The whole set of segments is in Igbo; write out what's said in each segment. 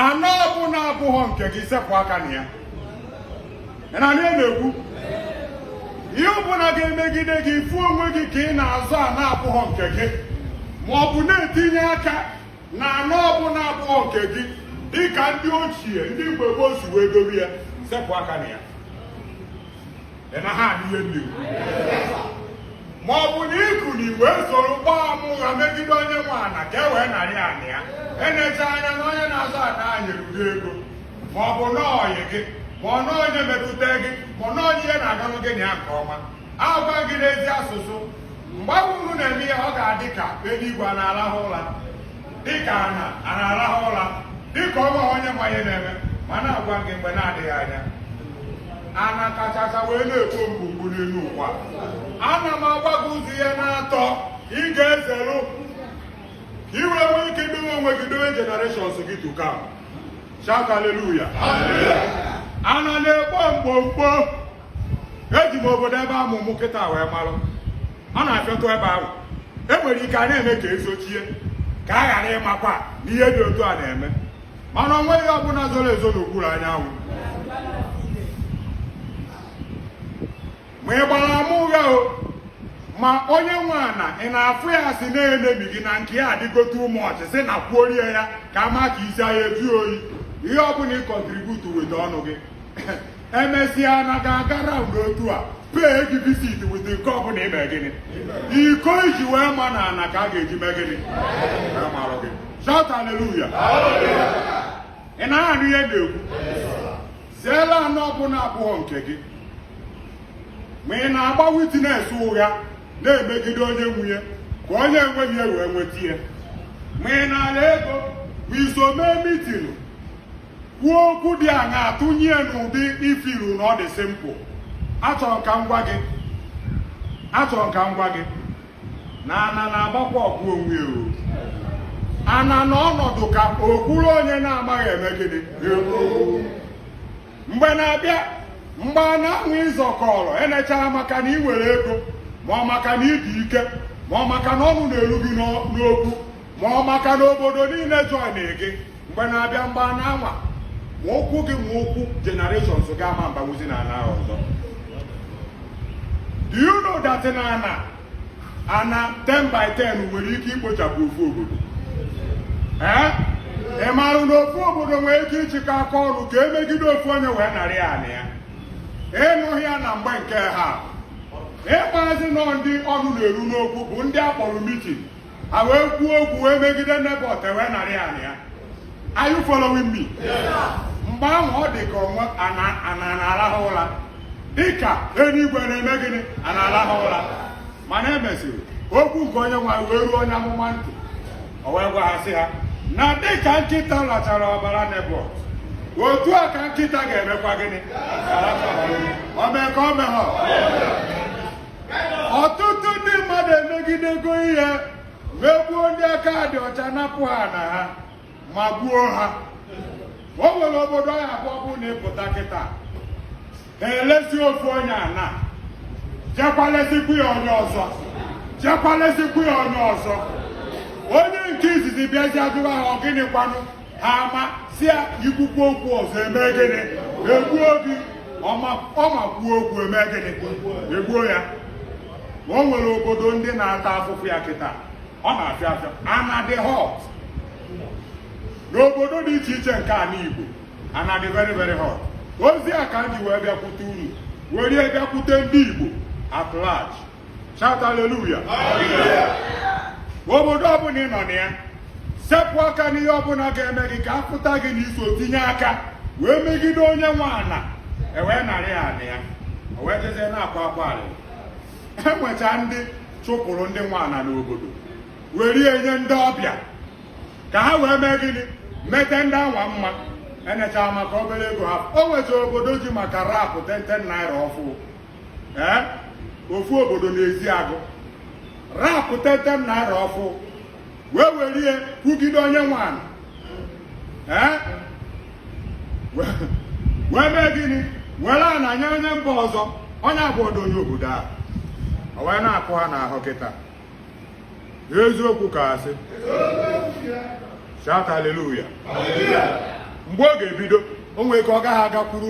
anọ ọbụla abụghọ nke gị sepụ aka na ya. Na anyị na-ekwu ihe ọbụla ga-emegide gị fụ onwe gị ka ị na-azụ ana abụghọ nke gị, ma ọ bụ na-etinye aka na anọ ọbụla abụghọ nke gị dịka ndị ochie ndị mgbe gboo si wee dobe ya, sepụ aka na ya. Na ha adịghị ndị ma ọ bụ na ikuli wee soro gbaa amụgha megide onye nwe ana ka e wee narị ana ya, enecha anya na onye na-azụ ana anyere ụdị ego, ma ọ bụ n'ọyị gị, ma ọ na onye metụta gị, ma ọ na onye ihe na-aganụ gị na ya nke ọma, agwa gị n'ezi asụsụ. Mgbe unu na-eme ihe, ọ ga-adị ka eluigwe a na-arahụ ụra, dịka ana a na-arahụ ụra, dịka ọnwa onye ma ihe na-eme, ma na-agwa gị mgbe na-adịghị anya. Ana kachacha wee na-ekwo mgbugbu n'elu ụwa. Ana m agwa gị ụzọ ihe na-atọ ị ga-ezeru ka i wee nwee ike idowe onwe gị, dowe generations gị to come. Shout hallelujah. Ana na-ekpo mkpomkpo. Eji m obodo ebe amụmụ kịta wee marụ, ọ na-afịọtụ ebe ahụ. Enwere ike a na-eme ka ezochie, ka a ghara ịmakwa na ihe dị otu a na-eme, mana o nweghị ọbụla zoro ezo n'okpuru anyanwụ. Ma ị gbara amụgha o, ma onye nwe ana ị na-afụ ya si na-enebi gị na nke ya adịgote ụmụ ọchị si na kwuorie ya ka ama ka isi anya eju oyi, ihe ọbụla ị kọntributu weta ọnụ gị emesịa na ga-aga raụnd otu a pee gị visit weta nke ọbụla ime gịnị, iko iji wee ma na ana ka a ga-eji mee gịnị marụ gị. Shout hallelujah. Ị na-anụ ihe na-ekwu? Ziela anọ ọbụla abụghọ nke gị. Ma ị na-agba witness ụgha na-emegide onye nwunye ka onye enweghị ya wee nweta ihe, ma ị na-ala ego bụ iso mee mitin kwuo okwu dị aṅa atụnye n'ụdị ifiru na ọ dị simpụl. Achọrọ ka m gwa gị na ana na-agbakwa ọgụ onwe o. Ana na ọnọdụ ka okwuru onye na-amaghị eme gịnị. Mgbe na-abịa, mgbe a na-anwụ ịzọkọrọ enechara maka na ị nwere ego, ma ọ maka na ịdị ike, ma ọ maka na ọnụ na-eru gị n'okwu, ma ọ maka na obodo niile join gị. Mgbe na-abịa, mgbe a na-anwa ma ụkwụ gị ma ụkwụ generations ga-ama mbanwuzi na ana ọzọ. Do you know that na ana 10 by 10 nwere ike ikpochapụ ofu obodo? Ị marụ na ofu obodo nwere ike ịchịkọ aka ọrụ ka emegide ofu onye wee narị ana ya? Ịnụghị ya na mgbe nke ha ịkpazi nọ ndị ọnụ na-eru n'okwu bụ ndị akpọrọ mitin, ha wee kwuo okwu wee megide Nebọt wee narị ana ya. Are you following me? Mgbe ahụ ọ dị ka onwe ana na-arahụ ụra, dịka eluigwe na-eme gịnị, a na-arahụ ụra. Mana emesịrị okwu nke onye nwe wee ruo onye amụma ntị, o wee gwaghasị ha na dịka nkịta lachara ọbara Nebọt, otu a ka nkịta ga-emekwa gịnị, o mee ka o meghọ. Ọtụtụ ndị mmadụ emegidego ihe, megbuo ndị aka dị ọcha, napụ ha na ha ma gbuo ha. O nwere obodo ya abụọ bụ na ịpụta kịta, ha elesi ofu onye ana, jekwalesikwu ya onye ọzọ, jekwalesikwu ya onye ọzọ. Onye nke izizi bịazi ajụwa ha ọ gịnị kwanụ, ha ama si ya ikwukwu okwu ọzọ eme gịnị, egbuo gị. Ọma kwuo okwu eme gịnị, egbuo ya. O nwere obodo ndị na-ata afụfụ ya kịta, ọ na-afịa afịa. Ana dị hot n'obodo dị iche iche nke ala Igbo, ana dị very very hot. Ozi a ka m ji wee bịakwute unu, were bịakwute ndị Igbo at large. Shout hallelujah. Obodo ọbụla ị nọ na ya, sepụ aka n'ihe ọbụla ga-eme gị ka afụta gị n'iso tinye aka wee megide onye nwe ana, ewee narị ana ya, o wee jezie na-akwa akwa arịrị. Enwecha ndị chụpụrụ ndị nwe ana n'obodo, were nye ndị ọbịa ka ha wee mee gịnị, mete ndị anwa mma. Enechara maka obere ego ha. O nwecha obodo ji maka rapụ 10 naira ọfụ, ofu obodo n'ezi agụ, rapụ 10 naira ọfụ wee were ihe kwugide onye nwe ana, wee mee gịnị, were ana nye onye mba ọzọ, onye abụọdo onye obodo ahụ, o wee na-akụ ha n'ahụ kịta. Eziokwu ka asị. Shout hallelujah. mgbe ọ ga-ebido o nwere ka ọ gaghị agakwuru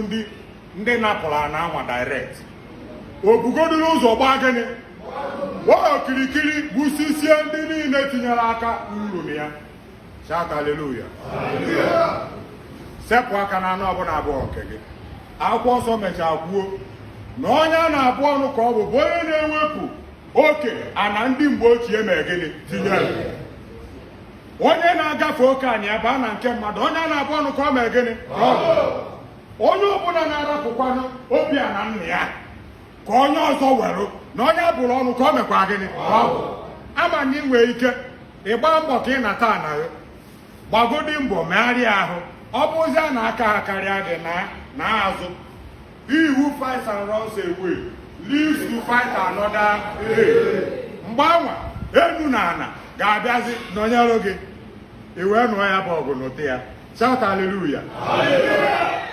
ndị napụrụ ana anwa direct o bugodoro ụzọ gbaa gịnị gbaa okirikiri gbusisie ndị niile tinyere aka uru ya. Shout hallelujah. Sepụ aka na anụ ọbụla abụọ nke gị. Akwụkwọ nsọ mechaa kwuo na onye a na-abụ ọnụ ka ọ bụ onye na-ewepụ oke ana ndị mgbe ochie mee gịnị tinyere. Onye na-agafe oke anyị ebe a na nke mmadụ onye a na-abụ ọnụ ka ọ mee gịnị onye ọbụla na-arapụkwanụ obi a na nna ya ka onye ọzọ were na onye abụrụ ọnụ ka ọ mekwa gịnị ama na ị nwee ike ịgba mbọ ka ị nata anaghị gbagodi mbọ megharịa ahụ ọ bụzi a na-aka ha karịa gị na azụ. He who fights and runs away lives to fight another day. Mgbe anwa enu na ana ga-abịazi nọnyere gị iwee nụọ ya bụ ọgụ n'ụtụ ya. Shout hallelujah.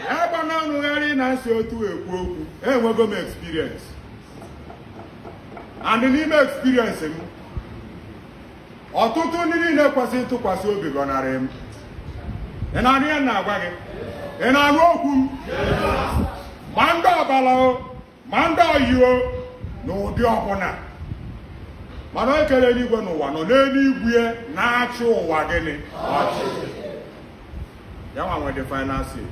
Ya gba na ọnụgharị na nsị otu ekwu okwu enwego m experience and n'ime experience m ọtụtụ ndị niile kwesịrị ntụkwasị obi gọnarị m. Ị na-anụ ya na-agwa gị? Ị na-anụ okwu m? Ma ndị ọbara o ma ndị oyi o n'ụdị ọbụla mana o kere eluigwe n'ụwa nọ n'eluigwe na-achị ụwa gịnị ya nwa nwere final say.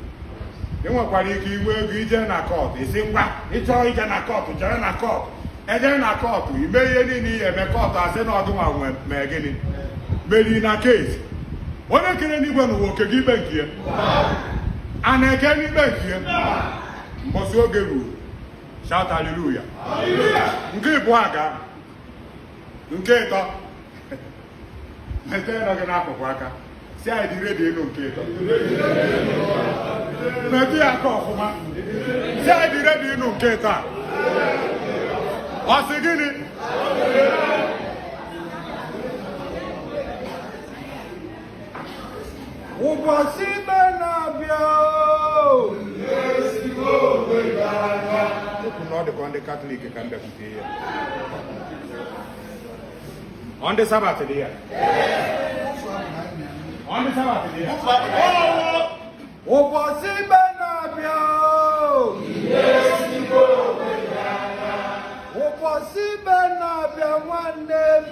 Ị nwekwara ike iwe ego ije na kọtụ isi ngwa ịchọrọ ije na kọtụ jere na kọtụ ejere na kọtụ ime ihe niile ihe eme kọtụ asị na ọdụnwa mee gịnị meri na kesi. Onye kere n'igwe n'ụwa oke gị ikpe nke ya a na-eke n'ikpe nke ya mbọsị oge ruru. Shout hallelujah. Nke ịbụ aga nke ịtọ mete nọ gị n'akụkụ aka si anyị dị redio elu nke ịtọ metụ ya aka ọfụma si anyị dị redio elu nke ịtọ a ọ sị gịnị ụbọchị ikpe na-abịa na ọ dịkwa ndị Katọlik ka m bịakwute ya on the Sabbath dị ya on the Sabbath dị ya ụbọchị ikpe na-abịa ụbọchị ikpe na-abịa nwanne m